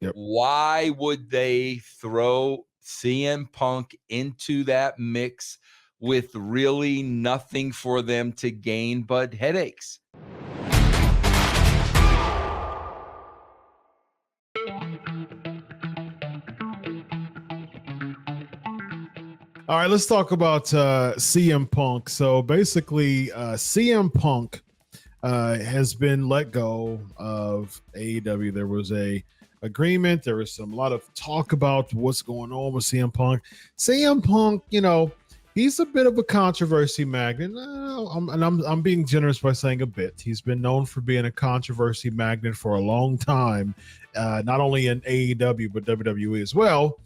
Yep. Why would they throw CM Punk into that mix with really nothing for them to gain but headaches? All right, let's talk about CM Punk. So basically, CM Punk has been let go of AEW. There was a agreement. There was a lot of talk about what's going on with CM Punk. CM Punk, he's a bit of a controversy magnet. I'm being generous by saying a bit. He's been known for being a controversy magnet for a long time, not only in AEW but WWE as well.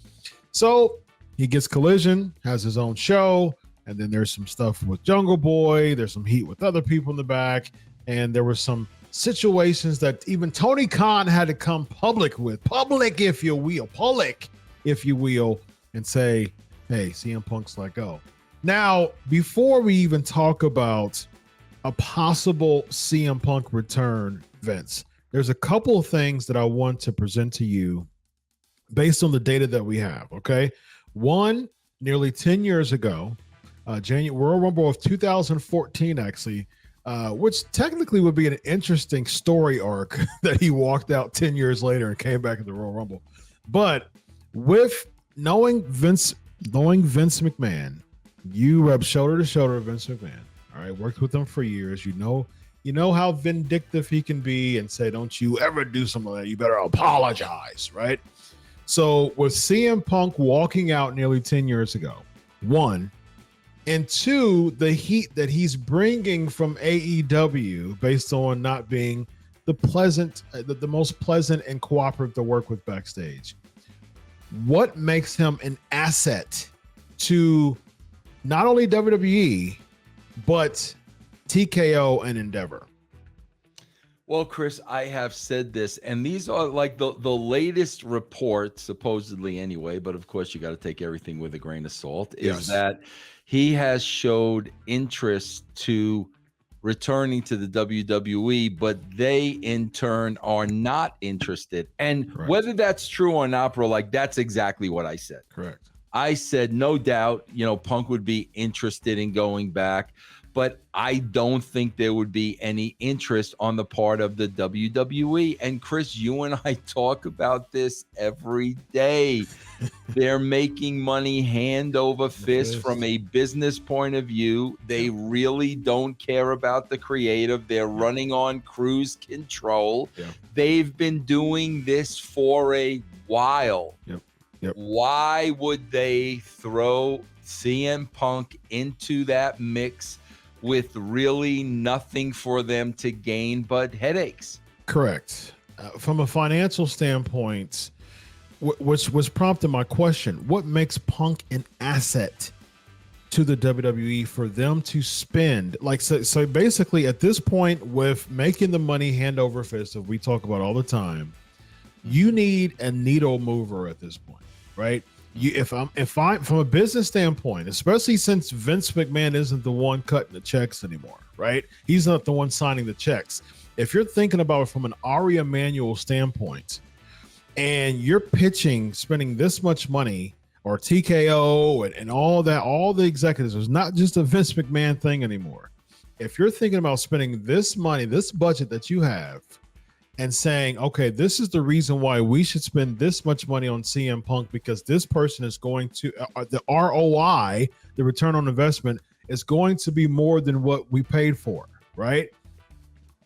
So he gets Collision, has his own show, and then there's some stuff with Jungle Boy. There's some heat with other people in the back, and there were some situations that even Tony Khan had to come public, if you will, and say, hey, CM Punk's let go. Now, before we even talk about a possible CM Punk return, Vince, there's a couple of things that I want to present to you based on the data that we have, okay? One, nearly 10 years ago, Royal Rumble of 2014, actually, which technically would be an interesting story arc that he walked out 10 years later and came back in the Royal Rumble. But with knowing Vince McMahon, you rub shoulder to shoulder with Vince McMahon. All right, worked with him for years. You know how vindictive he can be and say, don't you ever do something like that. You better apologize, right? So with CM Punk walking out nearly 10 years ago, one, and two, the heat that he's bringing from AEW based on not being the most pleasant and cooperative to work with backstage. What makes him an asset to not only WWE, but TKO and Endeavor? Well, Chris, I have said this, and these are like the latest reports, supposedly anyway, but of course you got to take everything with a grain of salt, is that he has showed interest to returning to the WWE, but they in turn are not interested. And whether that's true or not, bro, like that's exactly what I said. Correct. I said, no doubt, Punk would be interested in going back, but I don't think there would be any interest on the part of the WWE. And Chris, you and I talk about this every day. They're making money hand over fist from a business point of view. They really don't care about the creative. They're running on cruise control. They've been doing this for a while. Why would they throw CM Punk into that mix with really nothing for them to gain but headaches? Correct. From a financial standpoint, which was prompted my question, what makes Punk an asset to the WWE for them to spend? So basically at this point, with making the money hand over fist that we talk about all the time, you need a needle mover at this point, right? If I'm from a business standpoint, especially since Vince McMahon isn't the one cutting the checks anymore, right? He's not the one signing the checks. If you're thinking about it from an Ari Emanuel standpoint, and you're pitching spending this much money, or TKO and all that, all the executives, it's not just a Vince McMahon thing anymore. If you're thinking about spending this money, this budget that you have, and saying, okay, this is the reason why we should spend this much money on CM Punk, because this person is going to, the ROI, the return on investment, is going to be more than what we paid for, right?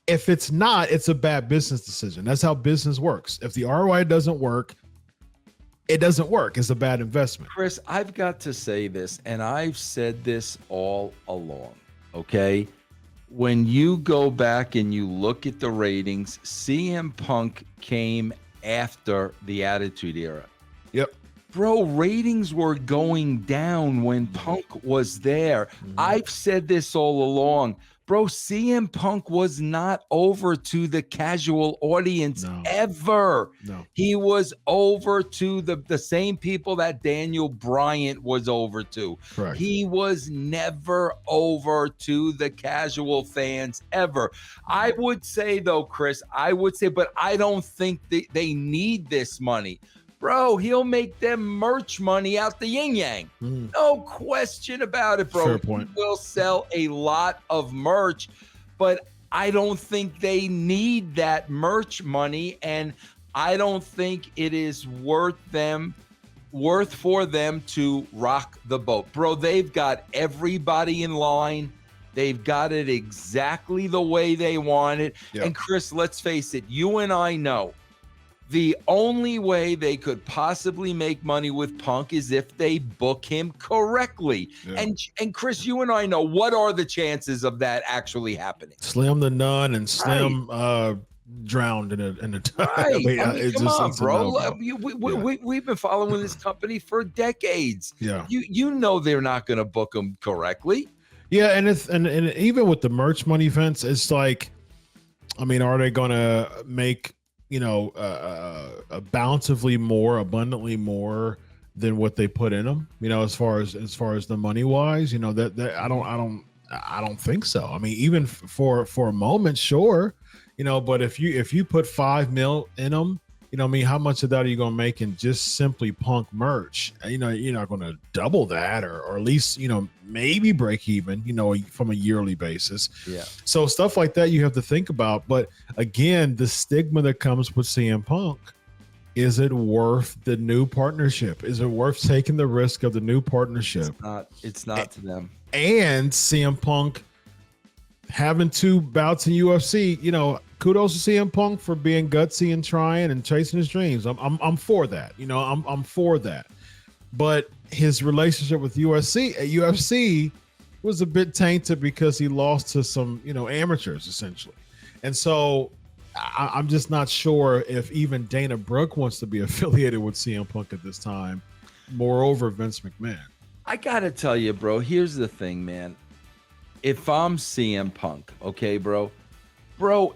If it's not, it's a bad business decision. That's how business works. If the ROI doesn't work, it doesn't work. It's a bad investment. Chris, I've got to say this, and I've said this all along, okay? When you go back and you look at the ratings, CM Punk came after the Attitude Era. Yep. bro, ratings were going down when Punk was there. I've said this all along. Bro, CM Punk was not over to the casual audience ever. No. He was over to the same people that Daniel Bryant was over to. Correct. He was never over to the casual fans ever. I would say, though, Chris, but I don't think they need this money. Bro, he'll make them merch money out the yin-yang. No question about it, bro. Fair point. He will sell a lot of merch, but I don't think they need that merch money, and I don't think it is worth for them to rock the boat. Bro, they've got everybody in line. They've got it exactly the way they want it. Yep. And Chris, let's face it, you and I know the only way they could possibly make money with Punk is if they book him correctly. Yeah. And Chris, you and I know, what are the chances of that actually happening? Slim the Nun and Slim drowned in a Right. Come on, bro. We've been following this company for decades. Yeah. You know they're not going to book him correctly. Yeah, and it's and even with the merch money, Vince, it's like, I mean, are they going to make bountifully more, abundantly more than what they put in them? As far as the money wise, that I don't think so. I mean, even for a moment, sure, but if you put $5 million in them, how much of that are you going to make in just simply Punk merch? You're not going to double that, or at least, maybe break even, from a yearly basis. Yeah. So stuff like that you have to think about. But again, the stigma that comes with CM Punk, is it worth the new partnership? Is it worth taking the risk of the new partnership? It's not to them. And CM Punk having 2 bouts in UFC, kudos to CM Punk for being gutsy and trying and chasing his dreams. I'm for that. I'm for that. But his relationship with UFC was a bit tainted because he lost to some, amateurs essentially. And so I'm just not sure if even Dana Brooke wants to be affiliated with CM Punk at this time. Moreover, Vince McMahon. I got to tell you, bro, here's the thing, man. If I'm CM Punk, okay, bro,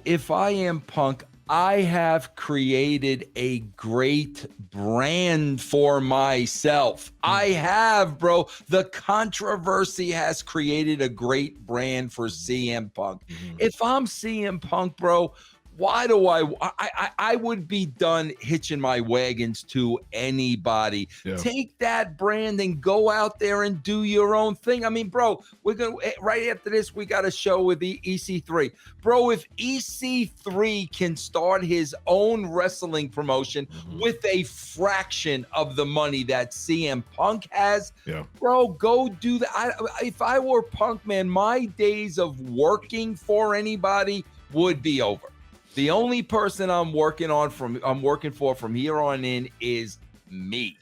if I am Punk, I have created a great brand for myself. I have, bro. The controversy has created a great brand for CM Punk. If I'm CM Punk, bro, why do I would be done hitching my wagons to anybody. Yeah. Take that brand and go out there and do your own thing. I mean, bro, we're going to, right after this, we got a show with the EC3. Bro, if EC3 can start his own wrestling promotion with a fraction of the money that CM Punk has, bro, go do that. If I were Punk, man, my days of working for anybody would be over. The only person I'm working for from here on in is me.